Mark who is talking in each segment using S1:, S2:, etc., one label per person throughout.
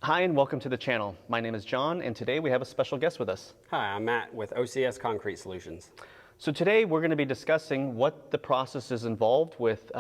S1: Hi and welcome to the channel. My name is John and today we have a special guest with us.
S2: Hi, I'm Matt with OCS Concrete Solutions.
S1: So today we're going to be discussing what the process is involved with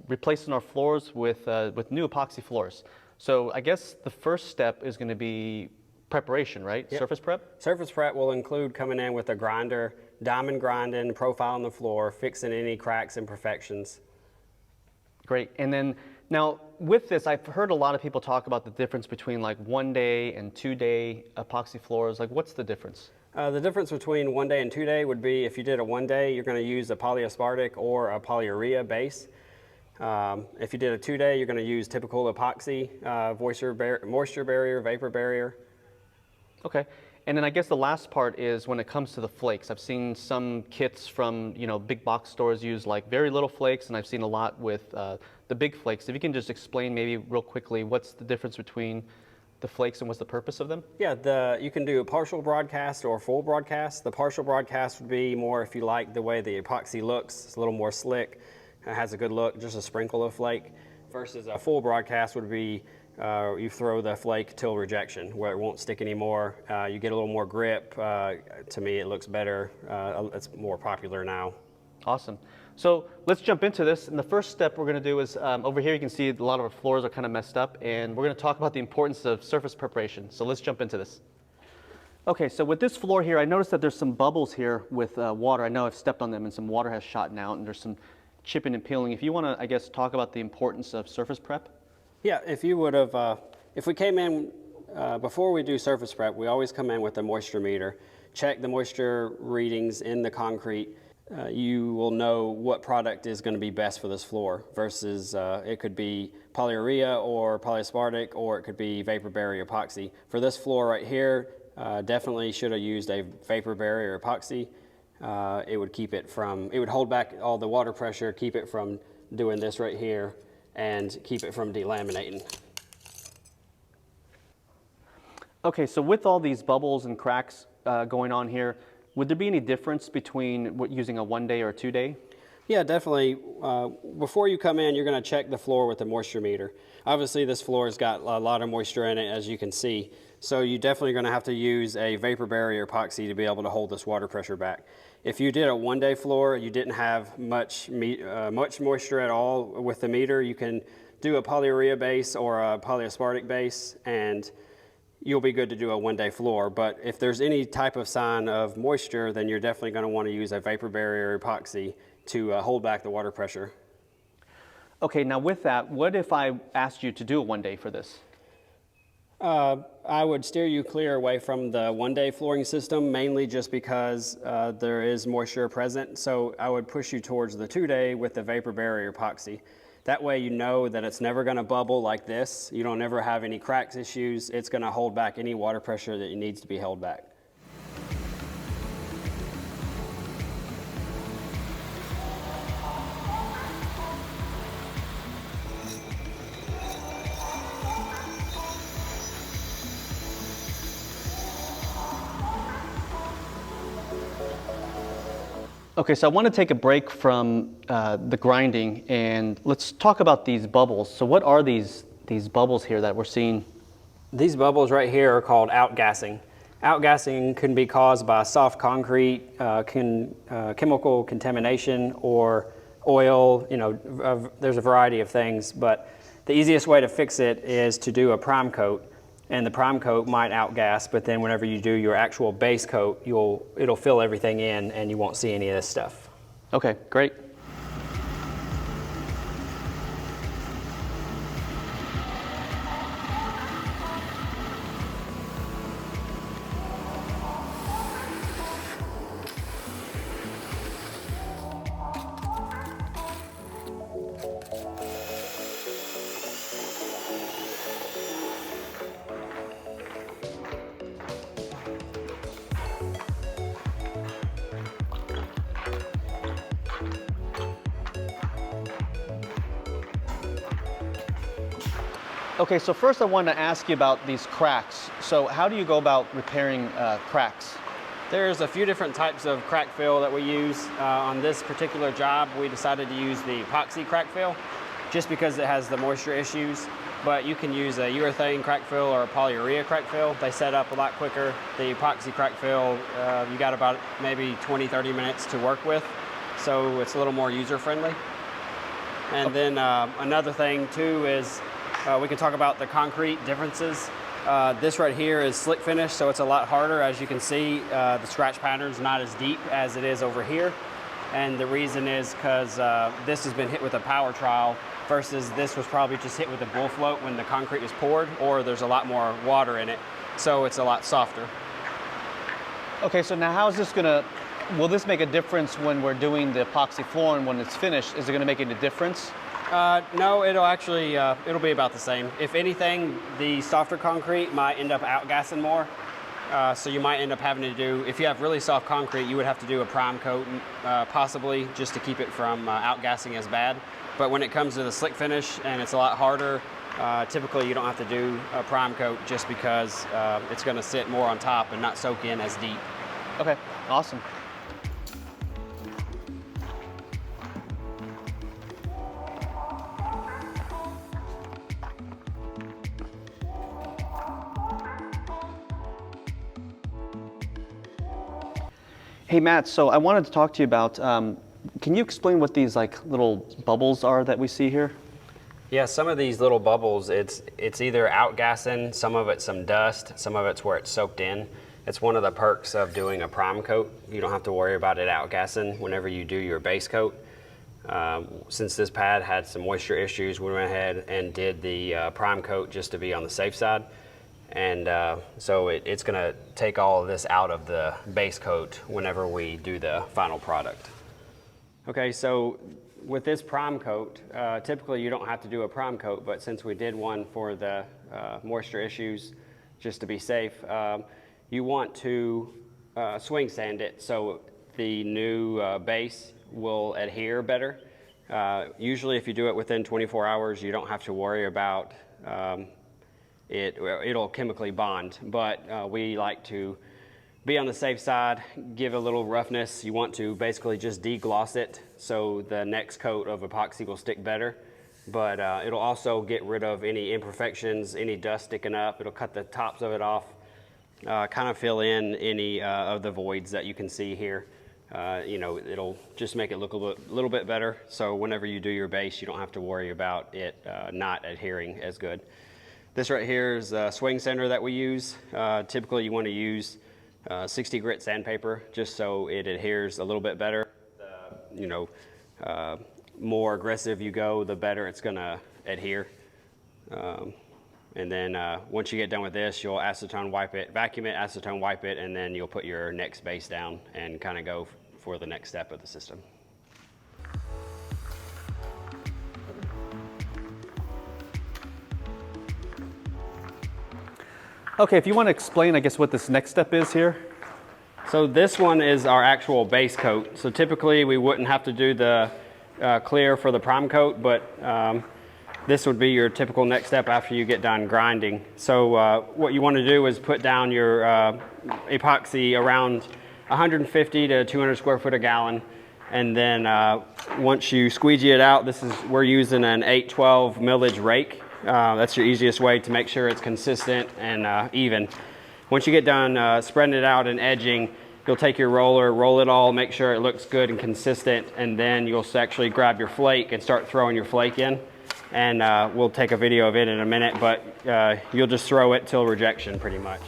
S1: replacing our floors with new epoxy floors. So I guess the first step is going to be preparation, right?
S2: Yep.
S1: Surface prep?
S2: Surface prep will include coming in with a grinder, diamond grinding, profiling the floor, fixing any cracks and imperfections.
S1: Great. And then now with this, I've heard a lot of people talk about the difference between like 1 day and 2 day epoxy floors. Like what's the difference?
S2: The difference between 1 day and 2 day would be if you did a 1 day, you're going to use a polyaspartic or a polyurea base. If you did a 2 day, you're going to use typical epoxy, moisture barrier, vapor barrier.
S1: Okay. And then I guess the last part is when it comes to the flakes. I've seen some kits from, big box stores use like very little flakes, and I've seen a lot with the big flakes. If you can just explain maybe real quickly, what's the difference between the flakes and what's the purpose of them?
S2: Yeah, you can do a partial broadcast or full broadcast. The partial broadcast would be more if you like the way the epoxy looks. It's a little more slick. It has a good look, just a sprinkle of flake. Versus a full broadcast would be you throw the flake till rejection, where it won't stick anymore. You get a little more grip. To me, it looks better. It's more popular now.
S1: Awesome. So let's jump into this. And the first step we're going to do is over here you can see a lot of our floors are kind of messed up, and we're going to talk about the importance of surface preparation. So let's jump into this. Okay, so with this floor here, I noticed that there's some bubbles here with water. I know I've stepped on them and some water has shot out, and there's some chipping and peeling. If you want to, I guess, talk about the importance of surface prep.
S2: Yeah, if you would have, if we came in, before we do surface prep, we always come in with a moisture meter, check the moisture readings in the concrete. You will know what product is going to be best for this floor versus it could be polyurea or polyaspartic, or it could be vapor barrier epoxy. For this floor right here, definitely should have used a vapor barrier epoxy. It would keep it from, it would hold back all the water pressure, keep it from doing this right here, and keep it from delaminating.
S1: Okay, so with all these bubbles and cracks going on here, would there be any difference between using a 1 day or a 2 day?
S2: Yeah, definitely. Before you come in, you're going to check the floor with the moisture meter. Obviously, this floor has got a lot of moisture in it, as you can see. So you're definitely going to have to use a vapor barrier epoxy to be able to hold this water pressure back. If you did a 1 day floor, you didn't have much moisture at all with the meter, you can do a polyurea base or a polyaspartic base, and you'll be good to do a 1 day floor. But if there's any type of sign of moisture, then you're definitely going to want to use a vapor barrier epoxy to hold back the water pressure.
S1: Okay, now with that, what if I asked you to do a 1 day for this?
S2: I would steer you clear away from the 1 day flooring system, mainly just because there is moisture present. So I would push you towards the 2 day with the vapor barrier epoxy. That way you know that it's never going to bubble like this. You don't ever have any cracks issues. It's going to hold back any water pressure that needs to be held back.
S1: Okay, so I want to take a break from the grinding and let's talk about these bubbles. So what are these bubbles here that we're seeing?
S2: These bubbles right here are called outgassing. Outgassing can be caused by soft concrete, chemical contamination, or oil. There's a variety of things, but the easiest way to fix it is to do a prime coat. And the prime coat might outgas, but then whenever you do your actual base coat, it'll fill everything in and you won't see any of this stuff.
S1: Okay, great. Okay, so first I wanted to ask you about these cracks. So how do you go about repairing cracks?
S2: There's a few different types of crack fill that we use. On this particular job, we decided to use the epoxy crack fill just because it has the moisture issues. but you can use a urethane crack fill or a polyurea crack fill. They set up a lot quicker. The epoxy crack fill, you got about maybe 20-30 minutes to work with, so it's a little more user friendly. And then another thing too is we can talk about the concrete differences. This right here is slick finish, so it's a lot harder. As you can see, the scratch pattern's not as deep as it is over here. And the reason is because this has been hit with a power trowel versus this was probably just hit with a bull float when the concrete was poured, or there's a lot more water in it, so it's a lot softer.
S1: Okay, so now how is this gonna, will this make a difference when we're doing the epoxy flooring when it's finished? Is it gonna make any difference?
S2: No, it'll actually, it'll be about the same. If anything, the softer concrete might end up outgassing more. So you might end up having to do, if you have really soft concrete, you would have to do a prime coat, possibly, just to keep it from outgassing as bad. But when it comes to the slick finish and it's a lot harder, typically you don't have to do a prime coat just because it's gonna sit more on top and not soak in as deep.
S1: Okay, awesome. Hey Matt, so I wanted to talk to you about, can you explain what these like little bubbles are that we see here?
S2: Yeah, some of these little bubbles, it's either outgassing, some of it's some dust, some of it's where it's soaked in. It's one of the perks of doing a prime coat. You don't have to worry about it outgassing whenever you do your base coat. Since this pad had some moisture issues, we went ahead and did the prime coat just to be on the safe side. And so it's gonna take all of this out of the base coat whenever we do the final product. Okay, so with this prime coat, typically you don't have to do a prime coat, but since we did one for the moisture issues, just to be safe, you want to swing sand it so the new base will adhere better. Usually if you do it within 24 hours, you don't have to worry about it'll chemically bond, but we like to be on the safe side, give a little roughness. You want to basically just degloss it so the next coat of epoxy will stick better, but it'll also get rid of any imperfections, any dust sticking up. It'll cut the tops of it off, kind of fill in any of the voids that you can see here. You know, it'll just make it look a little bit better, so whenever you do your base, you don't have to worry about it not adhering as good. This right here is a swing sander that we use. Typically you want to use 60 grit sandpaper just so it adheres a little bit better. You know, more aggressive you go, the better it's going to adhere. And then once you get done with this, you'll acetone wipe it, vacuum it, acetone wipe it, and then you'll put your next base down and kind of go for the next step of the system.
S1: Okay, if you want to explain, I guess, what this next step is here.
S2: So this one is our actual base coat. So typically we wouldn't have to do the clear for the prime coat, but this would be your typical next step after you get done grinding. So what you want to do is put down your epoxy around 150 to 200 square foot a gallon. And then once you squeegee it out, we're using an 812 millage rake. That's your easiest way to make sure it's consistent and even. Once you get done spreading it out and edging, you'll take your roller, roll it all, make sure it looks good and consistent, and then you'll actually grab your flake and start throwing your flake in. And we'll take a video of it in a minute, but you'll just throw it till rejection pretty much.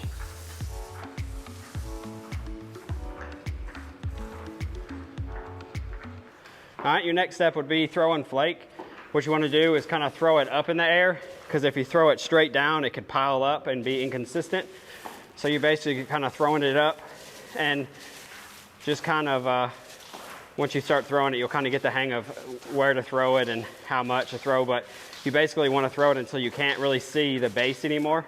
S2: All right, your next step would be throwing flake. What you want to do is kind of throw it up in the air, because if you throw it straight down, it could pile up and be inconsistent. So you're basically kind of throwing it up, and just kind of, once you start throwing it, you'll kind of get the hang of where to throw it and how much to throw, but you basically want to throw it until you can't really see the base anymore.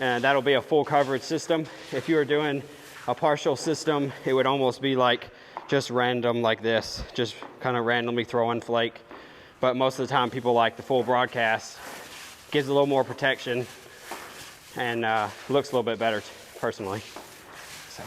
S2: And that'll be a full coverage system. If you were doing a partial system, it would almost be like just random like this, just kind of randomly throwing flake. But most of the time people like the full broadcast. Gives a little more protection and looks a little bit better personally. So.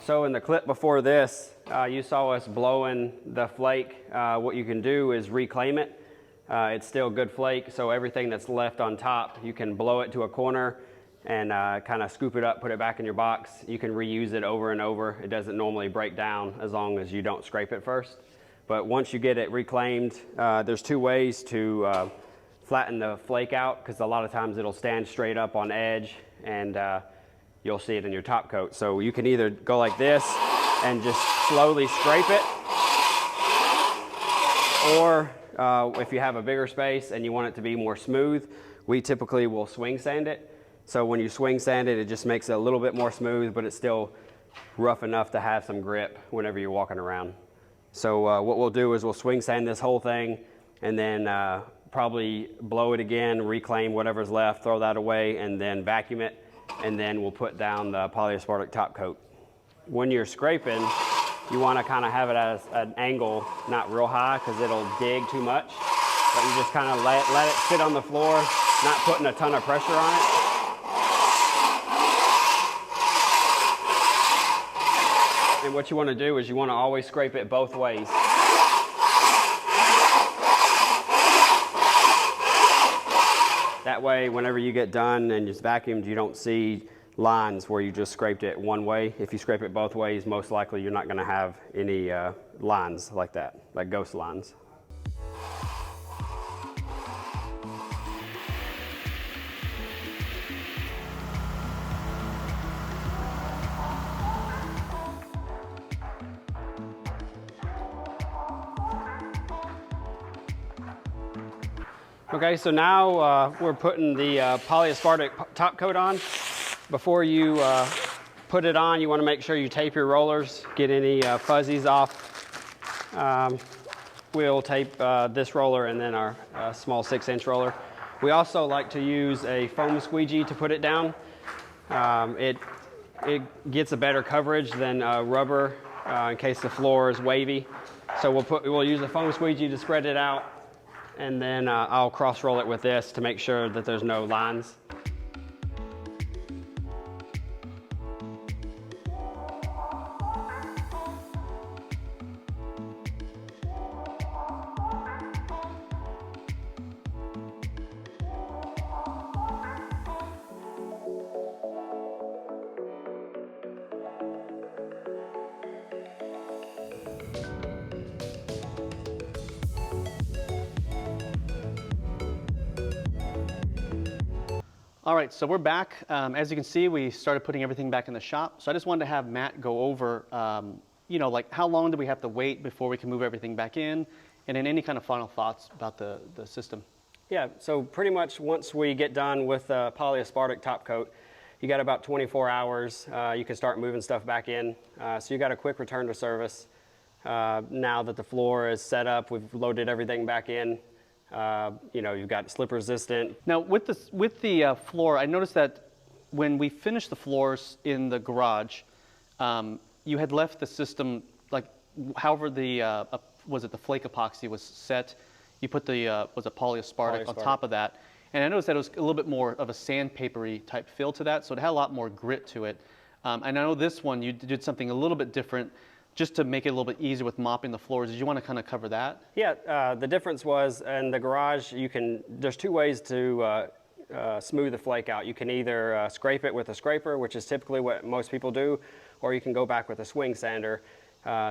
S2: So in the clip before this, you saw us blowing the flake. What you can do is reclaim it. It's still good flake, so everything that's left on top, you can blow it to a corner and kind of scoop it up, put it back in your box. You can reuse it over and over. It doesn't normally break down as long as you don't scrape it first. But once you get it reclaimed, there's two ways to flatten the flake out, because a lot of times it'll stand straight up on edge, and you'll see it in your top coat. So you can either go like this and just slowly scrape it, or if you have a bigger space and you want it to be more smooth, we typically will swing sand it. So when you swing sand it, it just makes it a little bit more smooth, but it's still rough enough to have some grip whenever you're walking around. So what we'll do is we'll swing sand this whole thing, and then probably blow it again, reclaim whatever's left, throw that away, and then vacuum it, and then we'll put down the polyaspartic top coat. When you're scraping, you want to kind of have it at an angle, not real high, because it'll dig too much. But you just kind of let it sit on the floor, not putting a ton of pressure on it. And what you want to do is you want to always scrape it both ways. That way, whenever you get done and just vacuumed, you don't see lines where you just scraped it one way. If you scrape it both ways, most likely you're not going to have any lines like that, like ghost lines. Okay, so now we're putting the polyaspartic top coat on. Before you put it on, you want to make sure you tape your rollers, get any fuzzies off. We'll tape this roller and then our small 6-inch roller. We also like to use a foam squeegee to put it down. It gets a better coverage than rubber in case the floor is wavy. So we'll use a foam squeegee to spread it out, and then I'll cross roll it with this to make sure that there's no lines.
S1: All right, so we're back. As you can see, we started putting everything back in the shop. So I just wanted to have Matt go over, you know, like how long do we have to wait before we can move everything back in? And then any kind of final thoughts about the system.
S2: Yeah, so pretty much once we get done with the polyaspartic top coat, you got about 24 hours. You can start moving stuff back in. So you got a quick return to service. Now that the floor is set up, we've loaded everything back in. You know, you've got slip resistant.
S1: Now with the floor, I noticed that when we finished the floors in the garage, you had left the system, like however the, was it the flake epoxy was set, you put the, was it polyaspartic on top of that. And I noticed that it was a little bit more of a sandpapery type feel to that, so it had a lot more grit to it. And I know this one, you did something a little bit different just to make it a little bit easier with mopping the floors. Did you want to kind of cover that?
S2: Yeah, the difference was in the garage, there's two ways to smooth the flake out. You can either scrape it with a scraper, which is typically what most people do, or you can go back with a swing sander,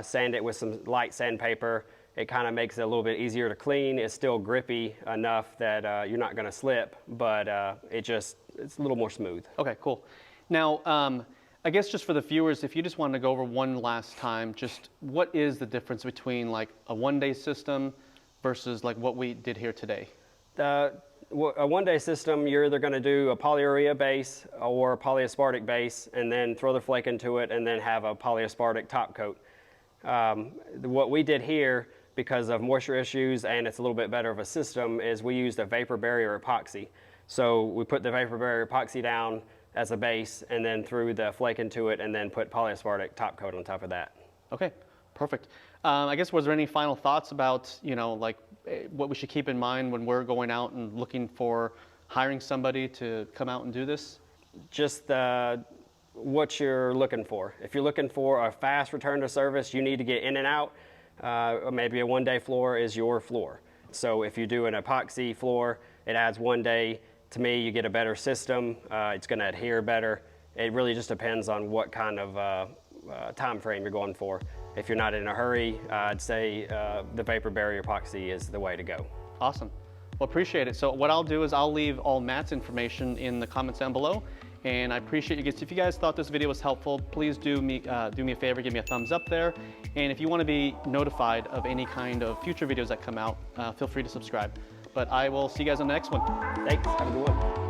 S2: sand it with some light sandpaper. It kind of makes it a little bit easier to clean. It's still grippy enough that you're not going to slip, but it's a little more smooth.
S1: Okay, cool. Now, I guess just for the viewers, if you just wanted to go over one last time, just what is the difference between like a one-day system versus like what we did here today?
S2: A one-day system, you're either going to do a polyurea base or a polyaspartic base, and then throw the flake into it, and then have a polyaspartic top coat. What we did here, because of moisture issues and it's a little bit better of a system, is we used a vapor barrier epoxy. So we put the vapor barrier epoxy down as a base, and then threw the flake into it, and then put polyaspartic top coat on top of that.
S1: Okay, perfect. I guess, was there any final thoughts about, you know, like what we should keep in mind when we're going out and looking for hiring somebody to come out and do this?
S2: Just what you're looking for. If you're looking for a fast return to service, you need to get in and out, maybe a one-day floor is your floor. So if you do an epoxy floor, it adds 1 day. To me, you get a better system. It's going to adhere better. It really just depends on what kind of time frame you're going for. If you're not in a hurry, I'd say the vapor barrier epoxy is the way to go.
S1: Awesome. Well, appreciate it. So what I'll do is I'll leave all Matt's information in the comments down below. And I appreciate you guys. If you guys thought this video was helpful, please do me a favor, give me a thumbs up there. And if you want to be notified of any kind of future videos that come out, feel free to subscribe. But I will see you guys on the next one.
S2: Thanks. Have a good one.